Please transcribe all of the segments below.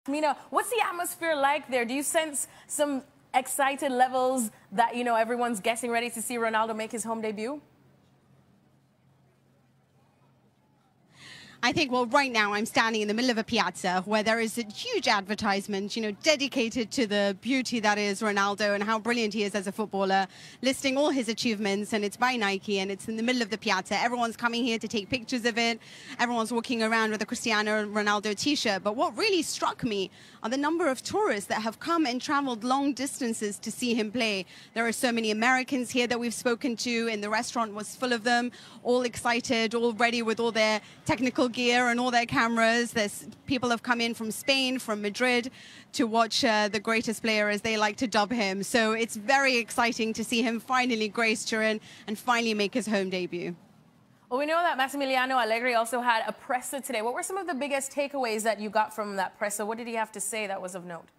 Mina, what's the atmosphere like there? Do you sense some excited levels that, everyone's getting ready to see Ronaldo make his home debut? I think, well, right now I'm standing in the middle of a piazza where there is a huge advertisement, dedicated to the beauty that is Ronaldo and how brilliant he is as a footballer, listing all his achievements, and it's by Nike, and it's in the middle of the piazza. Everyone's coming here to take pictures of it. Everyone's walking around with a Cristiano Ronaldo t-shirt. But what really struck me are the number of tourists that have come and traveled long distances to see him play. There are so many Americans here that we've spoken to, and the restaurant was full of them, all excited, all ready with all their technical gear and all their cameras. People have come in from Spain, from Madrid, to watch the greatest player, as they like to dub him. So it's very exciting to see him finally grace Turin and finally make his home debut. Well, we know that Massimiliano Allegri also had a presser today. What were some of the biggest takeaways that you got from that presser? What did he have to say that was of note?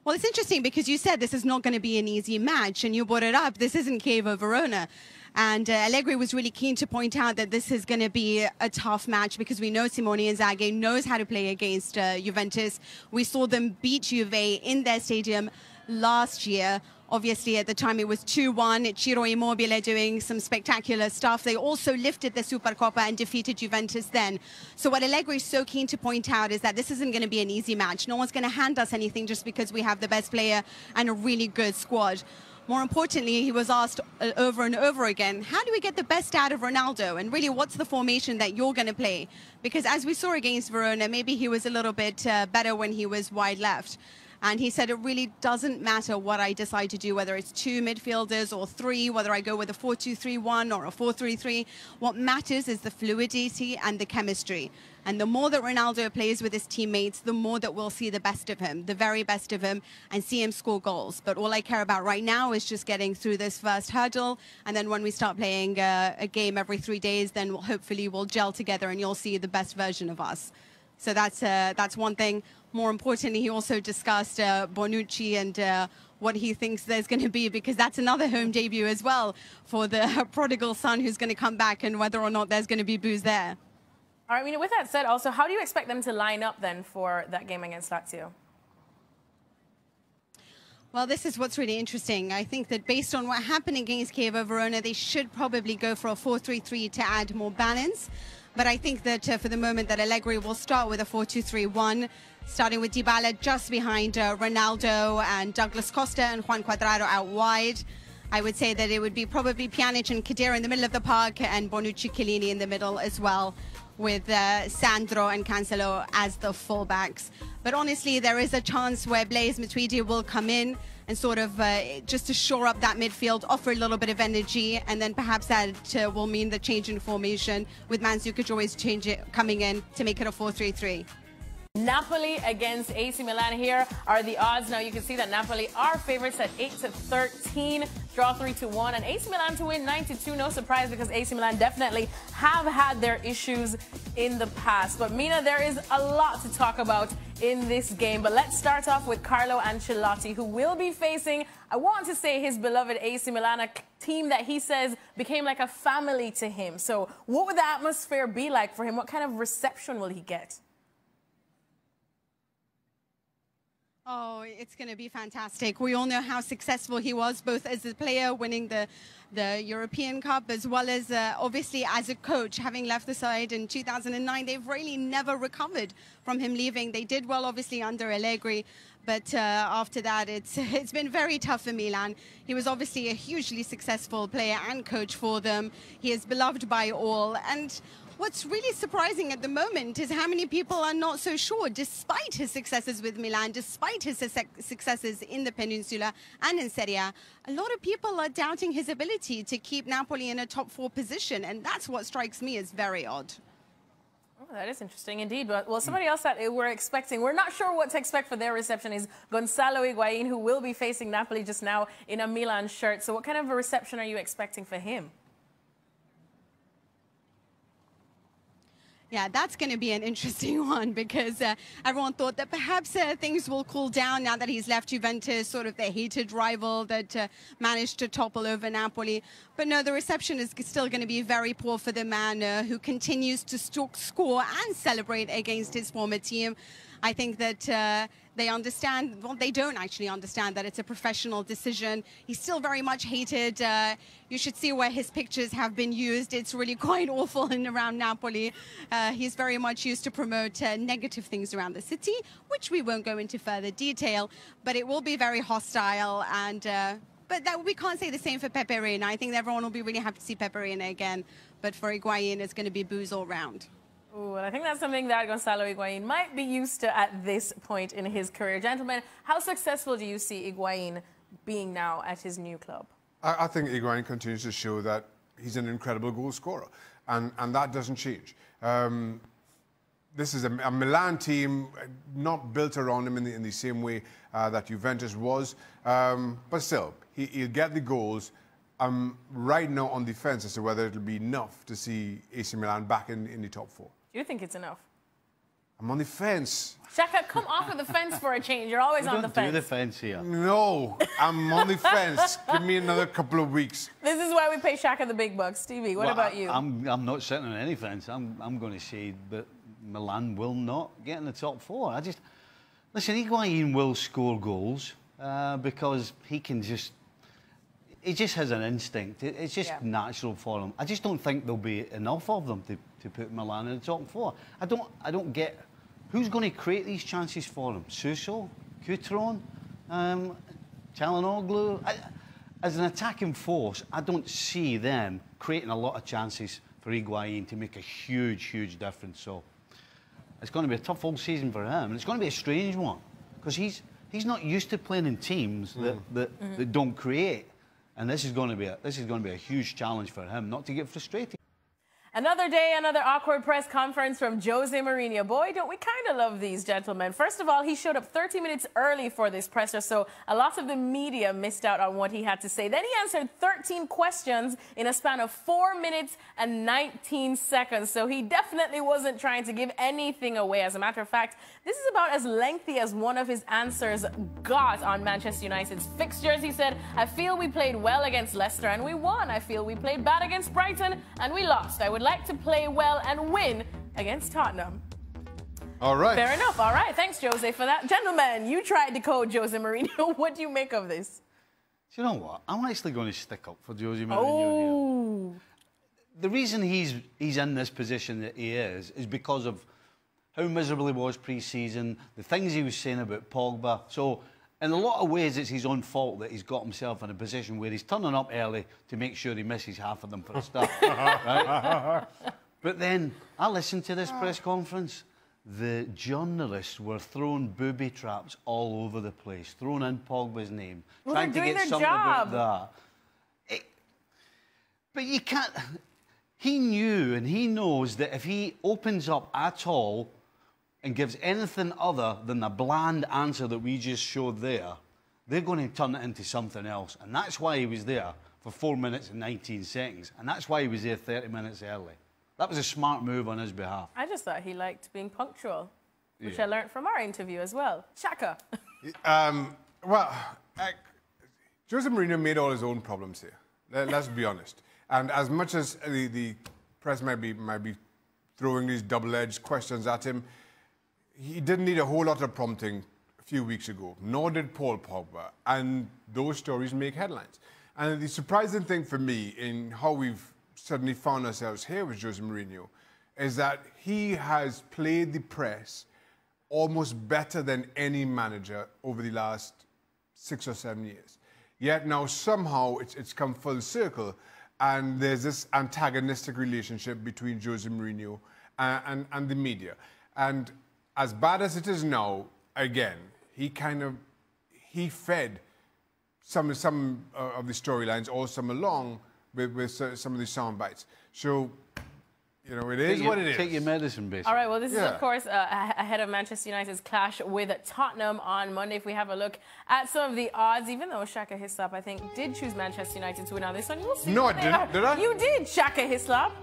Well, it's interesting because you said this is not going to be an easy match, and you brought it up. This isn't Chievo Verona. And Allegri was really keen to point out that this is going to be a tough match because we know Simone Inzaghi knows how to play against Juventus. We saw them beat Juve in their stadium last year. Obviously, at the time, it was 2-1. Ciro Immobile doing some spectacular stuff. They also lifted the Supercoppa and defeated Juventus then. So what Allegri is so keen to point out is that this isn't going to be an easy match. No one's going to hand us anything just because we have the best player and a really good squad. More importantly, he was asked over and over again, how do we get the best out of Ronaldo? And really, what's the formation that you're going to play? Because as we saw against Verona, maybe he was a little bit better when he was wide left. And he said, it really doesn't matter what I decide to do, whether it's 2 midfielders or 3, whether I go with a 4-2-3-1 or a 4-3-3. What matters is the fluidity and the chemistry. And the more that Ronaldo plays with his teammates, the more that we'll see the best of him, the very best of him, and see him score goals. But all I care about right now is just getting through this first hurdle. And then when we start playing a game every 3 days, then hopefully we'll gel together and you'll see the best version of us. So that's one thing. More importantly, he also discussed Bonucci and what he thinks there's going to be, because that's another home debut as well for the prodigal son who's going to come back, and whether or not there's going to be booze there. All right, with that said, also, how do you expect them to line up then for that game against Lazio? Well, this is what's really interesting. I think that based on what happened against Chievo Verona, they should probably go for a 4-3-3 to add more balance. But I think that for the moment that Allegri will start with a 4-2-3-1, starting with Dybala just behind Ronaldo and Douglas Costa and Juan Cuadrado out wide. I would say that it would be probably Pjanic and Khedira in the middle of the park and Bonucci, Chiellini in the middle as well, with Sandro and Cancelo as the fullbacks. But honestly, there is a chance where Blaise Matuidi will come in and sort of just to shore up that midfield, offer a little bit of energy, and then perhaps that will mean the change in formation with Mandzukic always coming in to make it a 4-3-3. Napoli against AC Milan. Here are the odds. Now you can see that Napoli are favorites at 8-13, draw 3-1, and AC Milan to win 9-2. No surprise, because AC Milan definitely have had their issues in the past. But Mina, there is a lot to talk about in this game. But let's start off with Carlo Ancelotti, who will be facing, I want to say, his beloved AC Milan, a team that he says became like a family to him. So what would the atmosphere be like for him? What kind of reception will he get? Oh, it's going to be fantastic. We all know how successful he was, both as a player winning the European Cup, as well as obviously as a coach, having left the side in 2009. They've really never recovered from him leaving. They did well, obviously, under Allegri, but after that, it's been very tough for Milan. He was obviously a hugely successful player and coach for them. He is beloved by all. And what's really surprising at the moment is how many people are not so sure, despite his successes with Milan, despite his successes in the Peninsula and in Serie A. A lot of people are doubting his ability to keep Napoli in a top 4 position, and that's what strikes me as very odd. Oh, that is interesting indeed. But, well, somebody else that we're expecting, we're not sure what to expect for their reception, is Gonzalo Higuain, who will be facing Napoli just now in a Milan shirt. So what kind of a reception are you expecting for him? Yeah, that's going to be an interesting one because everyone thought that perhaps things will cool down now that he's left Juventus, sort of the hated rival that managed to topple over Napoli. But no, the reception is still going to be very poor for the man who continues to score and celebrate against his former team. I think that they understand, well, they don't actually understand that it's a professional decision. He's still very much hated. You should see where his pictures have been used. It's really quite awful in around Napoli. He's very much used to promote negative things around the city, which we won't go into further detail, but it will be very hostile. And but that, we can't say the same for Pepe Reina. I think everyone will be really happy to see Pepe Reina again, but for Higuain, it's going to be booze all round. Ooh, and I think that's something that Gonzalo Higuain might be used to at this point in his career. Gentlemen, how successful do you see Higuain being now at his new club? I think Higuain continues to show that he's an incredible goal scorer, and that doesn't change. This is a Milan team not built around him in the same way that Juventus was, but still, he'll get the goals. I'm right now on the fence as to whether it'll be enough to see AC Milan back in the top four. Do you think it's enough? I'm on the fence. Shaka, come off of the fence for a change. You're always on the fence. Don't do the fence here. No, I'm on the fence. Give me another couple of weeks. This is why we pay Shaka the big bucks. Stevie, what about you? I'm not sitting on any fence. I'm going to say that Milan will not get in the top four. Listen, Higuain will score goals because he just has an instinct. It's just natural for him. I just don't think there'll be enough of them to put Milan in the top four. I don't get who's going to create these chances for him. Suso, Coutron, Çalhanoğlu. As an attacking force, I don't see them creating a lot of chances for Higuain to make a huge difference. So it's going to be a tough old season for him, and it's going to be a strange one because he's not used to playing in teams that don't create. And this is going to be a huge challenge for him, not to get frustrated. Another day, another awkward press conference from Jose Mourinho. Boy, don't we kind of love these gentlemen. First of all, he showed up 30 minutes early for this presser, so a lot of the media missed out on what he had to say. Then he answered 13 questions in a span of 4 minutes and 19 seconds, so he definitely wasn't trying to give anything away. As a matter of fact, this is about as lengthy as one of his answers got on Manchester United's fixtures. He said, I feel we played well against Leicester and we won. I feel we played bad against Brighton and we lost. I would like to play well and win against Tottenham. All right. Fair enough. All right. Thanks, Jose, for that. Gentlemen, you tried to code Jose Mourinho. What do you make of this? Do you know what? I'm actually going to stick up for Jose Mourinho here. The reason he's in this position that he is because of how miserable he was pre-season, the things he was saying about Pogba. So in a lot of ways, it's his own fault that he's got himself in a position where he's turning up early to make sure he misses half of them for a start. Right? But then I listened to this press conference. The journalists were throwing booby traps all over the place, throwing in Pogba's name, trying to get something about that. But you can't... He knew and he knows that if he opens up at all and gives anything other than the bland answer that we just showed there, they're going to turn it into something else. And that's why he was there for 4 minutes and 19 seconds. And that's why he was there 30 minutes early. That was a smart move on his behalf. I just thought he liked being punctual, which I learned from our interview as well. Shaka. Jose Mourinho made all his own problems here. Let's be honest. And as much as the press might be throwing these double-edged questions at him, he didn't need a whole lot of prompting a few weeks ago, nor did Paul Pogba, and those stories make headlines. And the surprising thing for me in how we've suddenly found ourselves here with Jose Mourinho is that he has played the press almost better than any manager over the last 6 or 7 years. Yet now somehow it's come full circle, and there's this antagonistic relationship between Jose Mourinho and the media. And as bad as it is now, again, he fed some of the storylines all summer long with some of the sound bites. So, you know, it is what it is. Take your medicine, basically. All right, well, this is, of course, ahead of Manchester United's clash with Tottenham on Monday. If we have a look at some of the odds, even though Shaka Hislop, I think, did choose Manchester United to win on this one, you will see. No, I didn't. Did I? You did, Shaka Hislop.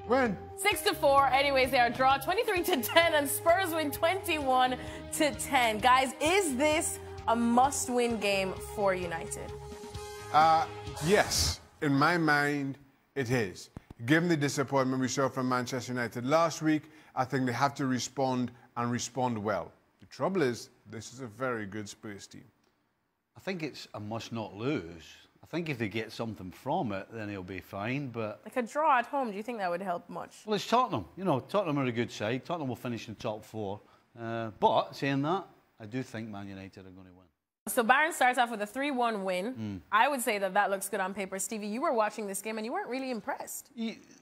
When? 6-4. Anyways, they are draw 23-10, and Spurs win 21-10. Guys, is this a must-win game for United? Yes. In my mind, it is. Given the disappointment we saw from Manchester United last week, I think they have to respond and respond well. The trouble is, this is a very good Spurs team. I think it's a must not lose. I think if they get something from it, then he'll be fine, but... Like a draw at home, do you think that would help much? Well, it's Tottenham. You know, Tottenham are a good side. Tottenham will finish in the top 4. But, saying that, I do think Man United are going to win. So Bayern starts off with a 3-1 win. I would say that that looks good on paper. Stevie, you were watching this game and you weren't really impressed.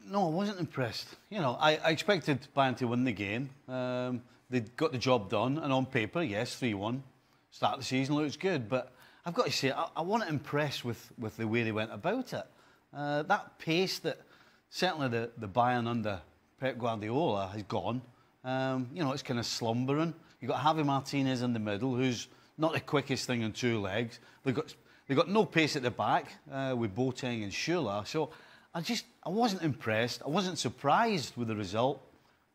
No, I wasn't impressed. You know, I expected Bayern to win the game. They got the job done, and on paper, yes, 3-1. Start of the season looks good, but I've got to say, I wasn't impressed with the way they went about it. That pace that certainly the Bayern under Pep Guardiola has gone. You know, it's kind of slumbering. You've got Javi Martinez in the middle, who's not the quickest thing on 2 legs. They've got no pace at the back with Boateng and Schürrle. So I wasn't impressed. I wasn't surprised with the result,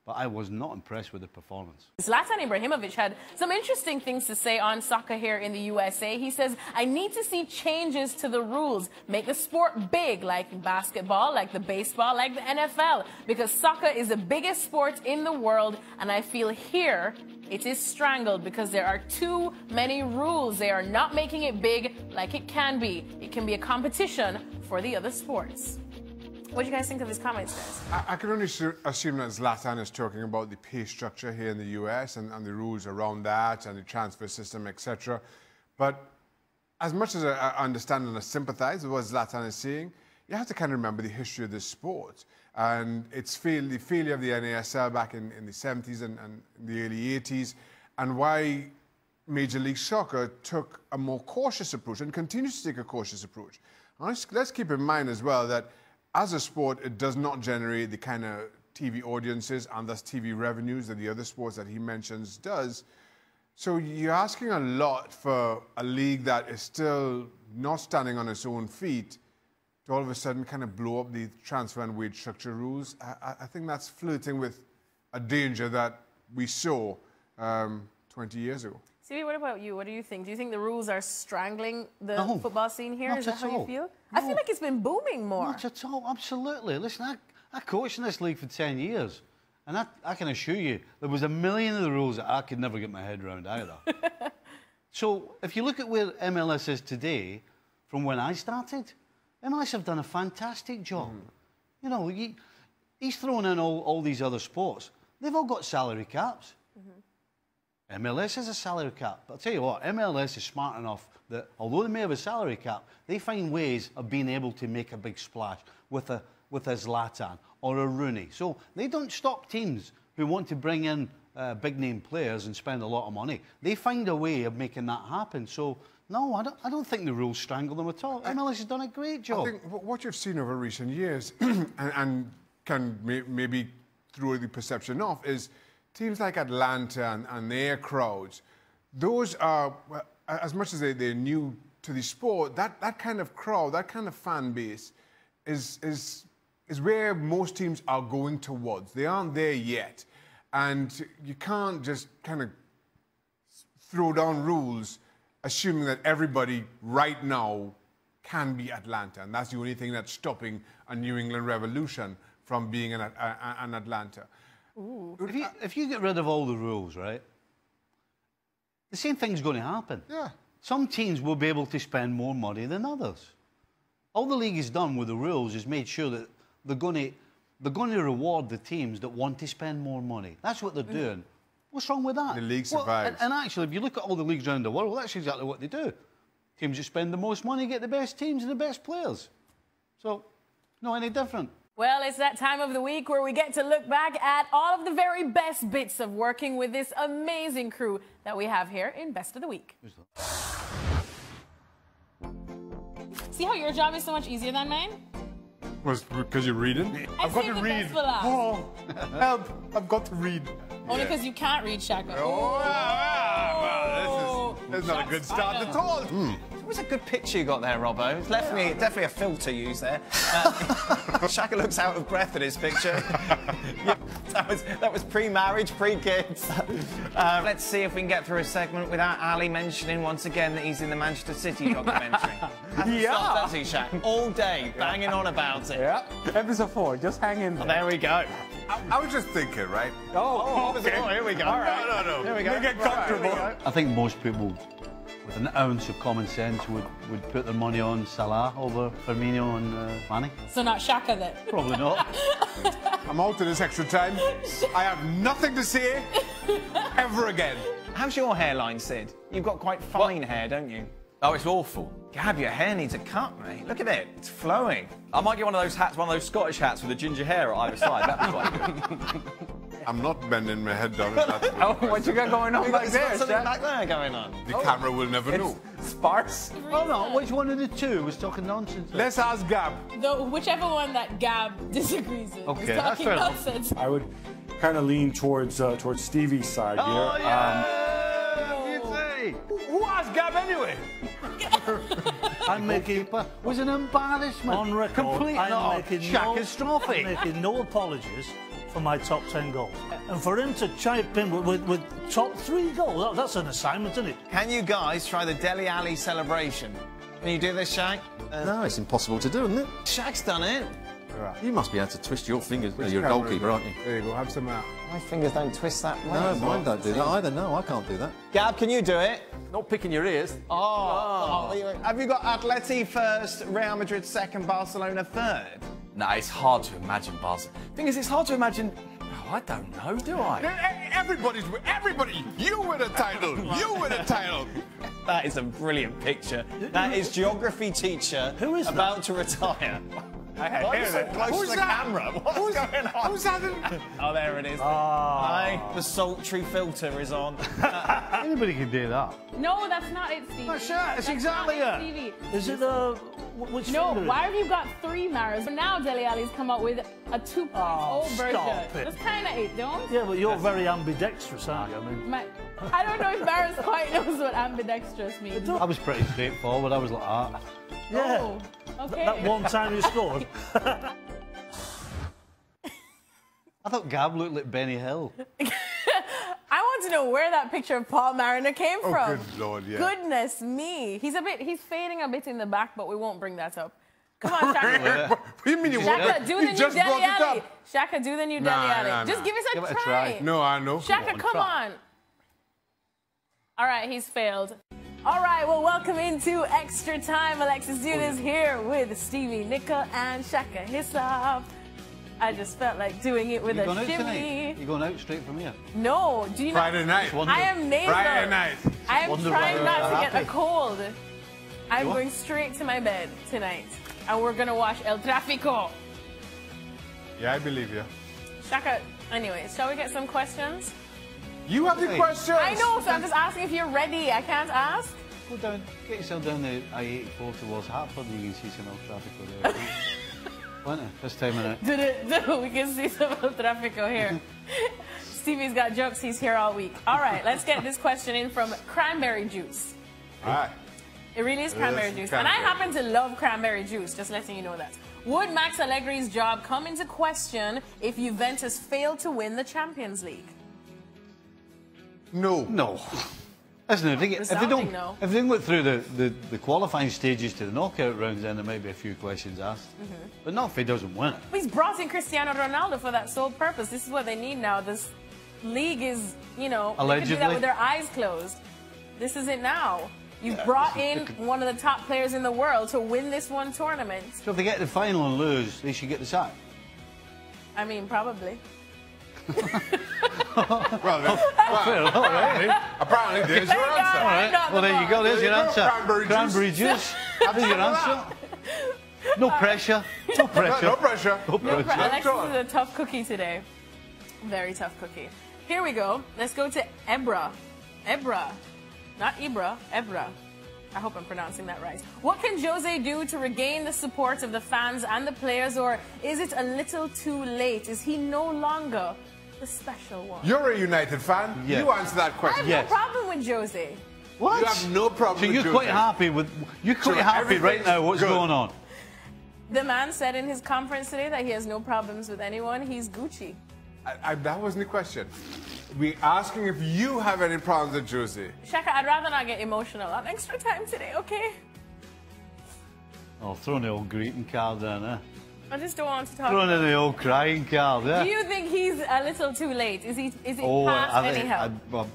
but I was not impressed with the performance. Zlatan Ibrahimovic had some interesting things to say on soccer here in the USA. He says, I need to see changes to the rules. Make the sport big, like basketball, like the baseball, like the NFL, because soccer is the biggest sport in the world, and I feel here it is strangled because there are too many rules. They are not making it big like it can be. It can be a competition for the other sports. What do you guys think of his comments, guys? I can only assume that Zlatan is talking about the pay structure here in the US and the rules around that and the transfer system, etc. But as much as I understand and I sympathize with what Zlatan is saying, you have to kind of remember the history of this sport. And it's the failure of the NASL back in the 70s and the early 80s, and why Major League Soccer took a more cautious approach and continues to take a cautious approach. Let's keep in mind as well that as a sport, it does not generate the kind of TV audiences and thus TV revenues that the other sports that he mentions does. So you're asking a lot for a league that is still not standing on its own feet to all of a sudden kind of blow up the transfer and wage structure rules. I think that's flirting with a danger that we saw 20 years ago. Stevie, what about you? What do you think? Do you think the rules are strangling the football scene here? Not Is that at how all. you feel? No. I feel like it's been booming more. Not at all, absolutely. Listen, I coached in this league for 10 years, and I can assure you, there was a million of the rules that I could never get my head around either. So, if you look at where MLS is today, from when I started, MLS have done a fantastic job. You know, he's thrown in all these other sports. They've all got salary caps. MLS has a salary cap. But I'll tell you what, MLS is smart enough that although they may have a salary cap, they find ways of being able to make a big splash with a Zlatan or a Rooney. So they don't stop teams who want to bring in big-name players and spend a lot of money. They find a way of making that happen. So, no, I don't think the rules strangle them at all. MLS has done a great job. I think what you've seen over recent years, and can maybe throw the perception off, is teams like Atlanta and their crowds, those are, as much as they're new to the sport, that kind of crowd, that kind of fan base is where most teams are going towards. They aren't there yet. And you can't just kind of throw down rules assuming that everybody right now can be Atlanta. And that's the only thing that's stopping a New England Revolution from being an Atlanta. Ooh. If you get rid of all the rules, right, the same thing's going to happen. Yeah. Some teams will be able to spend more money than others. All the league has done with the rules is made sure that they're going to reward the teams that want to spend more money. That's what they're doing. What's wrong with that? The league survives. And actually, if you look at all the leagues around the world, that's exactly what they do. Teams that spend the most money get the best teams and the best players. So, not any different. Well, it's that time of the week where we get to look back at all of the very best bits of working with this amazing crew that we have here in Best of the Week. See how your job is so much easier than mine? Was because you're reading? I've got to read. Oh, help! I've got to read. Only because you can't read, Shaka. Oh, That's not a good start at all. It was a good picture you got there, Robbo. It's definitely a filter used there. Shaka looks out of breath at his picture. Yeah, that was pre-marriage, pre-kids. Let's see if we can get through a segment without Ali mentioning once again that he's in the Manchester City documentary. Hasn't stopped, has he, Shaq? All day, banging on about it. Yeah, episode 4, just hang in there. There we go. I was just thinking, right? Okay. Here we go. All right. No. Here we go. Get comfortable. I think most people, with an ounce of common sense, would put their money on Salah over Firmino and Mane. So not Shaka then. Probably not. I'm out to this extra time. I have nothing to say ever again. How's your hairline, Sid? You've got quite fine hair, don't you? Oh, it's awful. Gab, your hair needs a cut, mate. Look at it. It's flowing. I might get one of those hats, one of those Scottish hats with the ginger hair at either side. That'd be quite good. I'm not bending my head down at that. Oh, what you got going on back There's there, something Shaq? back there going on. The camera will never know. Sparse. Hold on, which one of the two was talking nonsense? Let's ask Gab. Whichever one that Gab disagrees with Okay, is that's talking fair enough. nonsense. I would kind of lean towards Stevie's side here. Oh, yeah! Who asked Gab anyway? I'm making Was an embarrassment. on record. Complete I'm making no, catastrophic. I'm making no apologies for my top 10 goals, and for him to chip in with top 3 goals, that's an assignment, isn't it? Can you guys try the Dele Alli celebration? Can you do this, Shaq? No, it's impossible to do, isn't it? Shaq's done it. You must be able to twist your fingers. Which You're a camera goalkeeper, is it? aren't you? There you go, have some My fingers don't twist that way. No, mine don't do that either. No, I can't do that. Gab, can you do it? Not picking your ears. Have you got Atleti first, Real Madrid second, Barcelona third? No, it's hard to imagine Barcelona. Thing is, it's hard to imagine. Oh, I don't know, do I? Everybody, you win a title. You win a title. That is a brilliant picture. That is geography teacher Who is about to retire. Why are you so close Who's to the that? camera? What's going on? Who's that? Oh, there it is. Aye, the sultry filter is on. Anybody can do that. No, that's not it, Stevie. That's it. It's exactly not it. Stevie. Is it which No, finger is why it? have you got 3 Maras? But now Dele Alli's come out with a 2.0 version. stop it. That's kind of it, don't? Yeah, but you're very ambidextrous, aren't you? I mean, I don't know if Maras quite knows what ambidextrous means. I was pretty straightforward. I was like that. yeah. Oh, okay. That one time you scored. I thought Gab looked like Benny Hill. I want to know where that picture of Paul Mariner came from. Good Lord, yeah. Goodness me. He's fading a bit in the back, but we won't bring that up. Come on, Shaka. What do you mean you won't? Shaka, do the You new just Dele brought it Alli. up. Shaka, do the new Dele Alli. nah, Just nah. give us Give a it a try. try. No, I know. Shaka, come on. All right, he's failed. All right, well, welcome into Extra Time. Alexis Dudas here with Stevie Nicol and Shaka Hislop. I just felt like doing it with You a going out shimmy. tonight? You going out straight from here? No, do you know? Friday night. I am nasal. Friday night. I am Wonder trying whether not they're to get a happy. cold. I'm What? going straight to my bed tonight. And we're going to watch El Tráfico. Yeah, I believe you. Shaka, anyways, shall we get some questions? You have the Hey. questions. I know, so I'm just asking if you're ready. I can't ask. Go down, get yourself down the I-84 towards Hartford and you can see some old traffic over there. Plenty, this time of night. We can see some El Tráfico here. Stevie's got jokes. He's here all week. All right, let's get this question in from Cranberry Juice. All right. It really is cranberry Yes, juice. And I cranberry. happen to love cranberry juice, just letting you know that. Would Max Allegri's job come into question if Juventus failed to win the Champions League? No. No. Listen, if they Resounding no. if they don't go through the qualifying stages to the knockout rounds, then there might be a few questions asked. But not if he doesn't win it. He's brought in Cristiano Ronaldo for that sole purpose. This is what they need now. This league is, you know, they could do that Allegedly. with their eyes closed. This is it now. You've brought in one of the top players in the world to win this one tournament. So if they get to the final and lose, they should get the sack. I mean, probably. Apparently, there's your Thank answer. God I'm not Well, the there you go. boss. There's your There you go, answer. cranberry juice. There's your answer. No pressure. No pressure. No pressure. No No, pressure. Alexis is a tough cookie today. Very tough cookie. Here we go. Let's go to Ebra. Ebra. Not Ibra, Ebra. I hope I'm pronouncing that right. What can Jose do to regain the support of the fans and the players, or is it a little too late? Is he no longer the special one? You're a United fan. Yeah. You answer that I question. have Yes. no problem with Jose. What? You have no problem So with you're Jose. quite happy with... You're quite happy right now. What's good. going on? The man said in his conference today that he has no problems with anyone. He's Gucci. That wasn't the question. We're asking if you have any problems with Jose. Shaka, I'd rather not get emotional on extra time today, okay? Oh, throwing the old greeting card in, eh? I just don't want to talk Throwing about in the old crying card, eh? Do you think he's a little too late? Is it Oh, past I any think, help? well,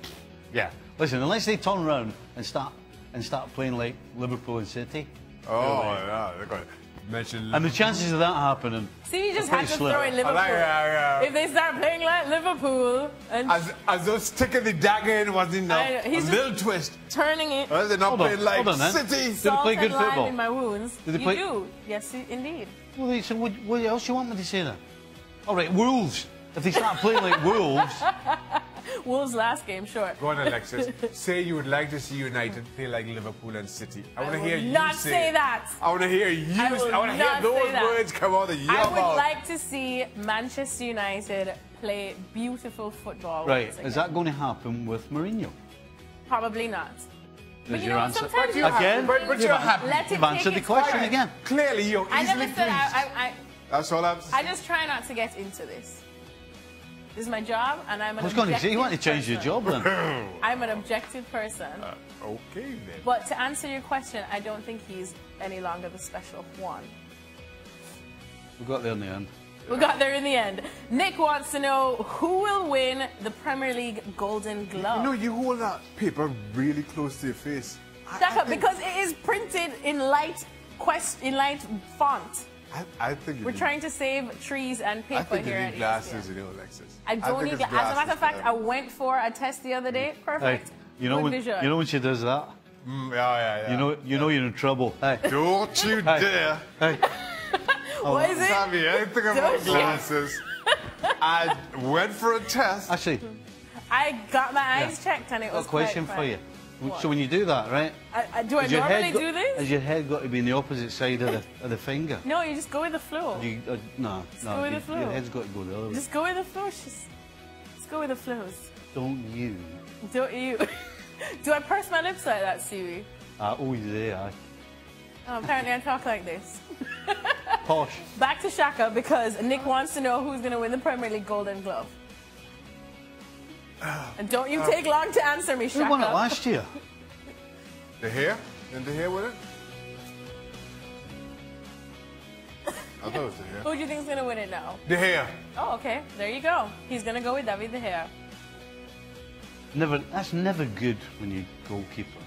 yeah. Listen, unless they turn around and start playing like Liverpool and City. Oh, yeah, they're going to mention. And the chances of that happening. See, you just are had pretty to slim. throw in Liverpool. yeah. If they start playing like Liverpool and As though sticking the dagger in wasn't enough. I know, A he's just little twist. turning it, Well, they're not Hold on, playing like hold on, eh? City. Did they salt play and good lime football? in my wounds. Did they You play- do. Yes, indeed. Well, so what else do you want me to say then? All right, Wolves. If they start playing like Wolves, Wolves last game, sure. Go on, Alexis. Say you would like to see United play like Liverpool and City. I want to will hear you not say say it. that. I want to hear you. I will I want to hear not say those that. words come out of your I would mouth. like to see Manchester United play beautiful football. right? once Is again. that going to happen with Mourinho? Probably not. But Is you your know, answer sometimes But you you're Again? happy. But you're happy. let it You've take answered the its question course. again. Clearly, you're I easily never said pleased. That's all I'm saying. I just try not to get into this. This is my job, and I'm an I was going to say, you want to objective change your person. job then? I'm an objective person. Okay, then. But to answer your question, I don't think he's any longer the special one. We got there in the end. We got there in the end. Nick wants to know who will win the Premier League Golden Glove. You know, you hold that paper really close to your face. Shaka, because it is printed in light font. I think you We're need- trying to save trees and I paper think you here need at glasses, ESPN. you know, Alexis. I don't think need it's glasses. As a matter of fact, I glasses went for a test the other day. Hey, Perfect. you know Good when vision. you know when she does that? Yeah. You know you're in trouble. Hey, Don't you dare. hey. What is it? Tell me anything Don't about you- glasses. I went for a test. Actually, I got my eyes checked and it I've got was a question quite for you. What? So when you do that, right? Do I has your normally head do this? Has your head got to be in the opposite side of the finger? No, you just go with the flow. No. go with the flow. Your head's got to go the other way. Just go with the flow. Just go with the flows. Don't you? Don't you? Do I purse my lips like that, Stevie? Oh, yeah. Oh, apparently I talk like this. Posh. Back to Shaka because Nick wants to know who's going to win the Premier League Golden Glove. And don't you take long to answer me, Shaka. Who won it last year? The hair? Didn't the hair with it? I thought it was the hair. Who do you think's going to win it now? The hair. Oh, okay. There you go. He's going to go with David De Gea. That's never good when you goalkeeper.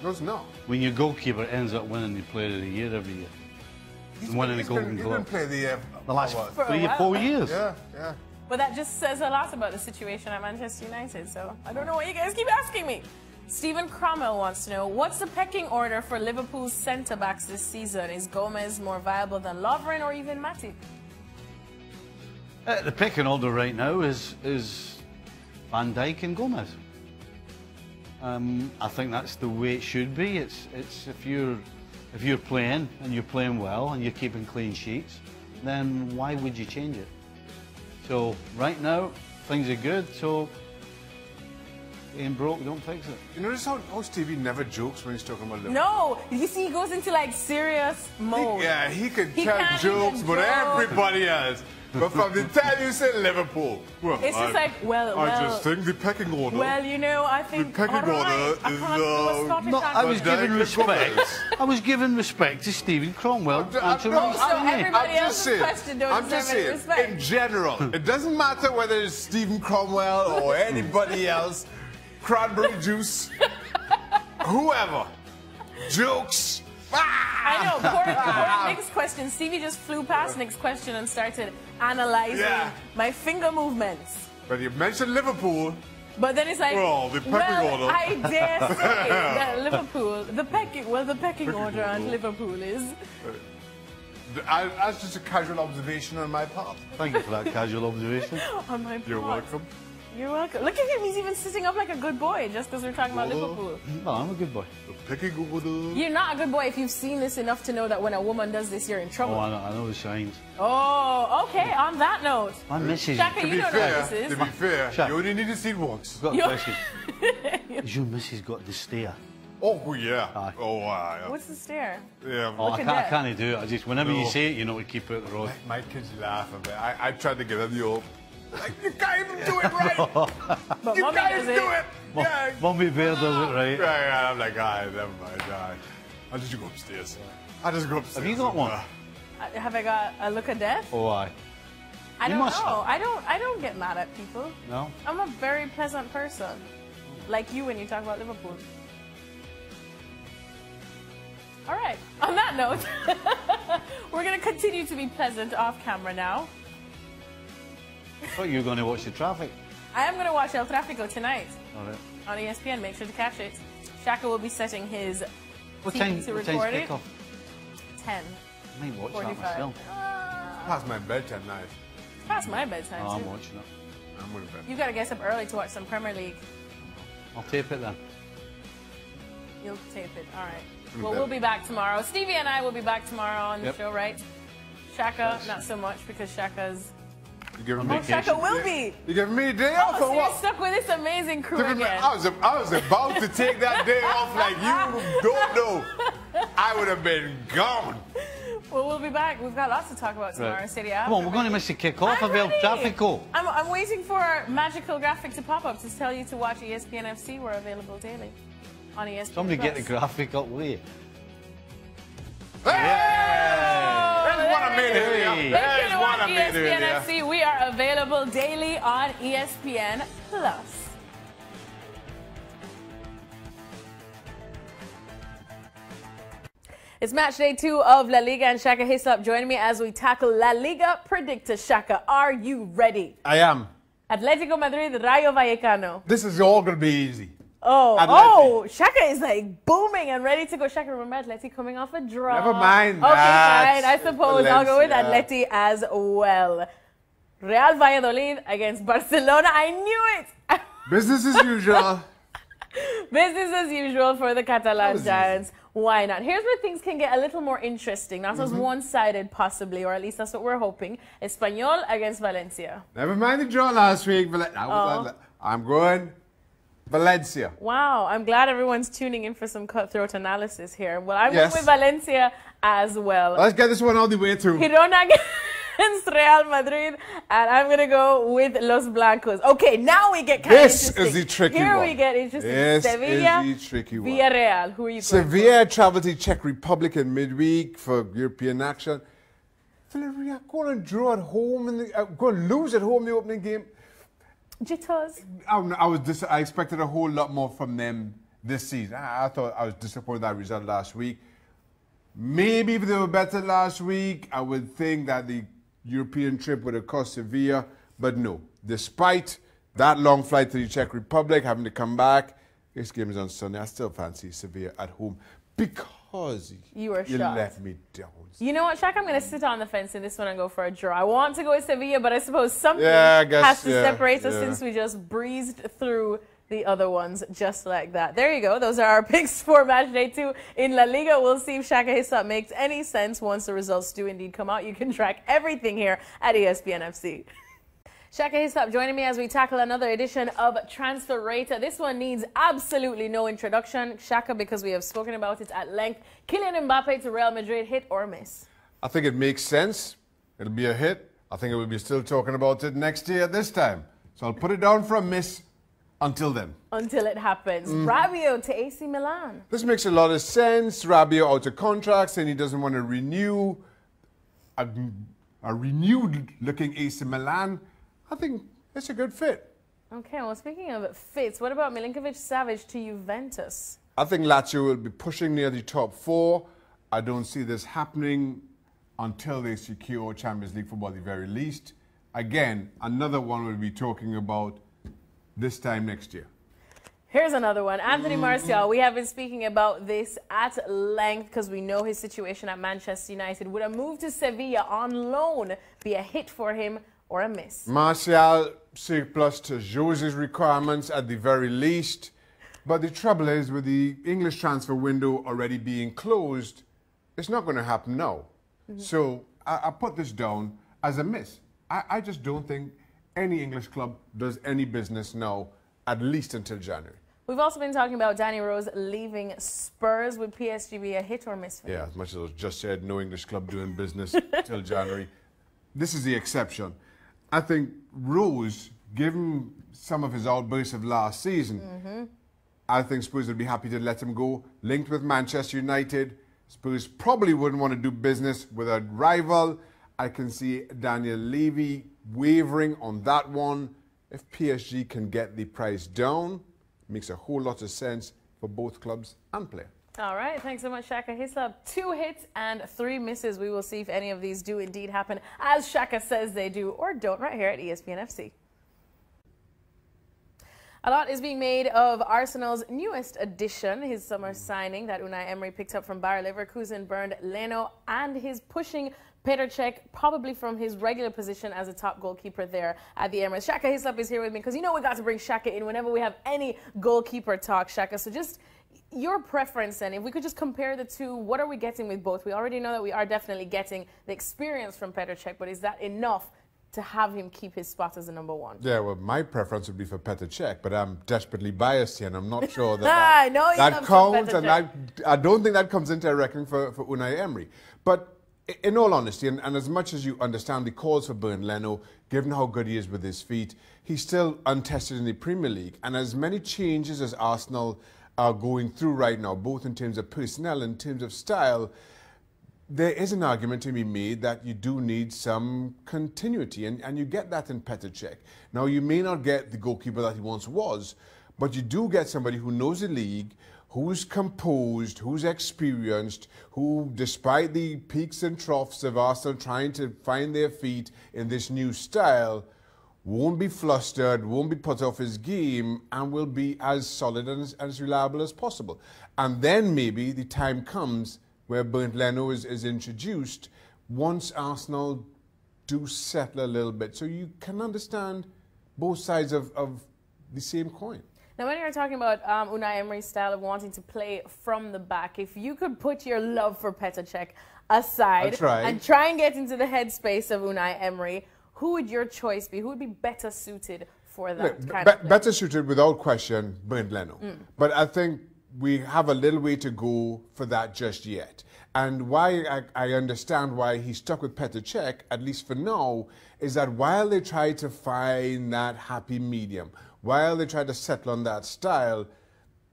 No, it's not. When your goalkeeper ends up winning the Player of the Year every year. Winning the Golden He's been Glove. playing The last what? For a 3 or while 4 now. years. Yeah. But that just says a lot about the situation at Manchester United, so I don't know what you guys keep asking me. Stephen Cromwell wants to know, what's the pecking order for Liverpool's centre-backs this season? Is Gomez more viable than Lovren or even Matip? The pecking order right now is Van Dijk and Gomez. I think that's the way it should be. It's if you're playing and you're playing well and you're keeping clean sheets, then why would you change it? So right now things are good. So being broke don't fix it. You notice how Stevie never jokes when he's talking about Liverpool? No, you see, he goes into like serious mode. He can He tell can't jokes, even but joke. everybody else. But from the time you said Liverpool, well, It's just like, I just think the pecking order. well, you know, I think, The pecking all right, order I is, can't do a Scottish No, I was accent. Van Dijk giving and respect. Gomez. I was giving respect to Stephen Cromwell. answering no, what so he said. everybody I'm just else's saying. question don't I'm just deserve any saying. respect. In general, it doesn't matter whether it's Stephen Cromwell or anybody else, cranberry juice, whoever, jokes. I know, poor Nick's question. Stevie just flew past Nick's question and started analyzing my finger movements. But you mentioned Liverpool. But then it's like, Well, the pecking order. I dare say that Liverpool, the pecking order on Liverpool is. That's just a casual observation on my part. Thank you for that casual observation. On my You're part. welcome. You're welcome. Look at him, he's even sitting up like a good boy just because we're talking about Liverpool. No, I'm a good boy. The pecking order. You're not a good boy if you've seen this enough to know that when a woman does this, you're in trouble. Oh, I know the signs. Oh, okay, on that note. My missus. Shaka, To you be don't know fair, what this is. to be fair, Shut. you only need to see it once. Got a You- question. Your missus got the stare. Oh, yeah. Aye. Oh, aye. What's the stare? Yeah. Oh, Look I at can't do it. I just, whenever you No. say it, you know to keep it the road. My kids laugh a bit. I tried to give them the old, like, you can't even do it right. But You Mommy can't does do it. it. Yeah. Mummy Bear does it right. Yeah, I'm like, never mind. I'll just go upstairs. I'll just go upstairs. Have you got one? Have I got a look of death? Oh, aye. I You don't must know. have. I don't get mad at people. No? I'm a very pleasant person. Like you when you talk about Liverpool. All right. On that note, we're going to continue to be pleasant off camera now. I thought you were going to watch the traffic. I am going to watch El Tráfico tonight All right. on ESPN. Make sure to catch it. Shaka will be setting his What TV time? to What record time's it. kick-off? 10. I might watch that 45. myself. Past my bedtime night. It's past my bedtime, Oh, I'm too. watching it. I'm going to bed. You got to get up early to watch some Premier League. I'll tape it then. You'll tape it. All right. In Well, bed. we'll be back tomorrow. Stevie and I will be back tomorrow on the Yep. show, right? Shaka, not so much because Shaka's... You giving Oh, me, Shaka will be. you giving me a day off Oh, or so you're what? stuck with this amazing crew Giving me- again. I was about to take that day off like you don't know. I would have been gone. Well, we'll be back. We've got lots to talk about tomorrow. Right. City After. Come on, we're going to miss the kick-off I'm of El ready. Tráfico. I'm waiting for a magical graphic to pop up to tell you to watch ESPN FC. We're available daily on ESPN. Somebody get the Plus. graphic up with you. That's what I made here. Hey. Make sure That's to what watch I made ESPN here. FC. We are available daily on ESPN Plus. It's match day 2 of La Liga, and Shaka Hislop joining me as we tackle La Liga Predictor. Shaka, are you ready? I am. Atletico Madrid, Rayo Vallecano. This is all going to be easy. Oh, Shaka is like booming and ready to go. Shaka, remember Atleti coming off a draw. Never mind Okay, that. fine. I suppose I'll go with Valencia. Atleti as well. Real Valladolid against Barcelona. I knew it. Business as usual. Business as usual for the Catalan was Giants. Why not? Here's where things can get a little more interesting. Not Mm-hmm. as one-sided, possibly, or at least that's what we're hoping. Espanyol against Valencia. Never mind the draw last week. I'm going Valencia. Wow, I'm glad everyone's tuning in for some cutthroat analysis here. Well, I'm Yes. going with Valencia as well. Let's get this one all the way through. Girona against Real Madrid, and I'm going to go with Los Blancos. Okay, now we get kind of This interesting. is the tricky Here one. we get interesting. This Sevilla, is the tricky one. Villarreal. Who are you going Sevilla traveled to Czech Republic in midweek for European action. Villarreal going and draw at home, going to lose at home in the opening game. Jitos. I expected a whole lot more from them this season. I thought I was disappointed with that result last week. Maybe if they were better last week, I would think that the European trip would have cost Sevilla, but no. Despite that long flight to the Czech Republic, having to come back, this game is on Sunday. I still fancy Sevilla at home because You were you shocked. let me down. You know what, Shaq? I'm going to sit on the fence in this one and go for a draw. I want to go with Sevilla, but I suppose something Yeah, I guess, has to yeah, separate us yeah. since we just breezed through the other ones just like that. There you go. Those are our picks for match day 2 in La Liga. We'll see if Shaka Hislop makes any sense once the results do indeed come out. You can track everything here at ESPN FC. Shaka Hislop joining me as we tackle another edition of Transfer Rata. This one needs absolutely no introduction, Shaka, because we have spoken about it at length. Kylian Mbappe to Real Madrid, hit or miss? I think it makes sense. It'll be a hit. I think we'll be still talking about it next year at this time. So I'll put it down for a miss until then. Until it happens. Rabiot to AC Milan. This makes a lot of sense. Rabiot out of contract, saying he doesn't want to renew. A renewed-looking AC Milan. I think it's a good fit. Okay, well, speaking of fits, what about Milinkovic-Savic to Juventus? I think Lazio will be pushing near the top 4. I don't see this happening until they secure Champions League football at the very least. Again, another one we'll be talking about this time next year. Here's another one. Anthony Martial. We have been speaking about this at length because we know his situation at Manchester United. Would a move to Sevilla on loan be a hit for him or a miss? Martial surplus to Jose's requirements at the very least. But the trouble is, with the English transfer window already being closed, it's not going to happen now. So I put this down as a miss. I just don't think any English club does any business now, at least until January. We've also been talking about Danny Rose leaving Spurs. With PSG be a hit or miss for him? Yeah, as much as I was just said, no English club doing business till January. This is the exception. I think Rose, given some of his outbursts of last season, I think Spurs would be happy to let him go. Linked with Manchester United, Spurs probably wouldn't want to do business with a rival. I can see Daniel Levy wavering on that one. If PSG can get the price down, makes a whole lot of sense for both clubs and player. All right, thanks so much, Shaka Hislop. 2 hits and 3 misses. We will see if any of these do indeed happen, as Shaka says they do, or don't, right here at ESPN FC. A lot is being made of Arsenal's newest addition, his summer signing that Unai Emery picked up from Bayer Leverkusen, Bernd Leno, and his pushing Petr Cech probably from his regular position as a top goalkeeper there at the Emirates. Shaka Hislop is here with me because you know we got to bring Shaka in whenever we have any goalkeeper talk, Shaka. So just your preference, and if we could just compare the two, what are we getting with both? We already know that we are definitely getting the experience from Petr Cech, but is that enough to have him keep his spot as the #1? Yeah, well, my preference would be for Petr Cech, but I'm desperately biased here, and I'm not sure that that counts, and I don't think that comes into reckoning for Unai Emery. But in all honesty, and as much as you understand the calls for Bernd Leno, given how good he is with his feet, he's still untested in the Premier League, and as many changes as Arsenal are going through right now, both in terms of personnel and in terms of style, there is an argument to be made that you do need some continuity, and you get that in Petr Cech. Now, you may not get the goalkeeper that he once was, but you do get somebody who knows the league, who's composed, who's experienced, who, despite the peaks and troughs of Arsenal trying to find their feet in this new style, won't be flustered, won't be put off his game, and will be as solid and as reliable as possible. And then maybe the time comes where Bernd Leno is introduced once Arsenal do settle a little bit. So you can understand both sides of the same coin. Now, when you're talking about Unai Emery's style of wanting to play from the back, if you could put your love for Petr Cech aside and try and get into the headspace of Unai Emery, who would your choice be? Who would be better suited for that kind of play? Better suited, without question, Bernd Leno. But I think we have a little way to go for that just yet. And why I understand why he stuck with Petr Cech, at least for now, is that while they try to find that happy medium, while they try to settle on that style,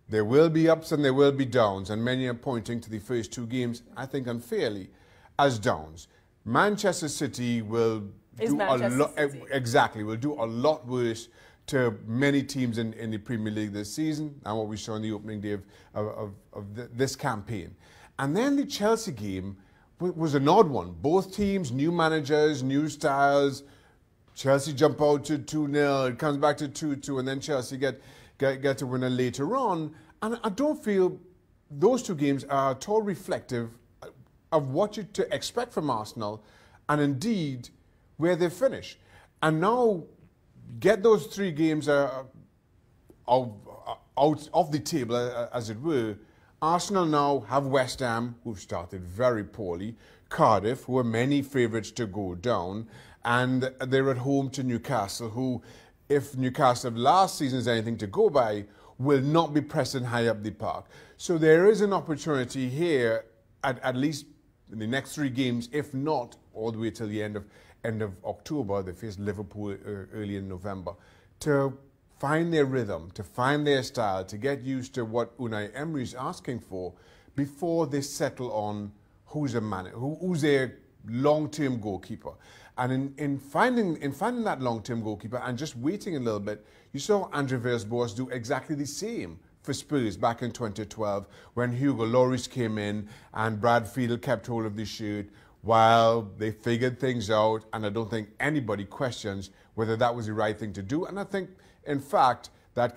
there will be ups and there will be downs, and many are pointing to the first 2 games, I think unfairly, as downs. Manchester City will do a lot. Exactly, will do a lot worse to many teams in the Premier League this season and what we saw in the opening day of this campaign. And then the Chelsea game was an odd one. Both teams, new managers, new styles. Chelsea jump out to 2-0, it comes back to 2-2, and then Chelsea get to win it later on. And I don't feel those 2 games are at all reflective of what you to expect from Arsenal, and indeed where they finish. And now get those 3 games out of the table, as it were. Arsenal now have West Ham, who've started very poorly, Cardiff, who are many favourites to go down, and they're at home to Newcastle, who, if Newcastle of last season is anything to go by, will not be pressing high up the park. So there is an opportunity here, at least in the next 3 games, if not all the way till the end of October. They face Liverpool early in November, to find their rhythm, to find their style, to get used to what Unai Emery is asking for before they settle on who's their long-term goalkeeper. And in finding that long-term goalkeeper and just waiting a little bit, you saw Andre Villas-Boas do exactly the same for Spurs back in 2012 when Hugo Lloris came in and Brad Friedel kept hold of the shirt while they figured things out, and I don't think anybody questions whether that was the right thing to do. And I think, in fact, that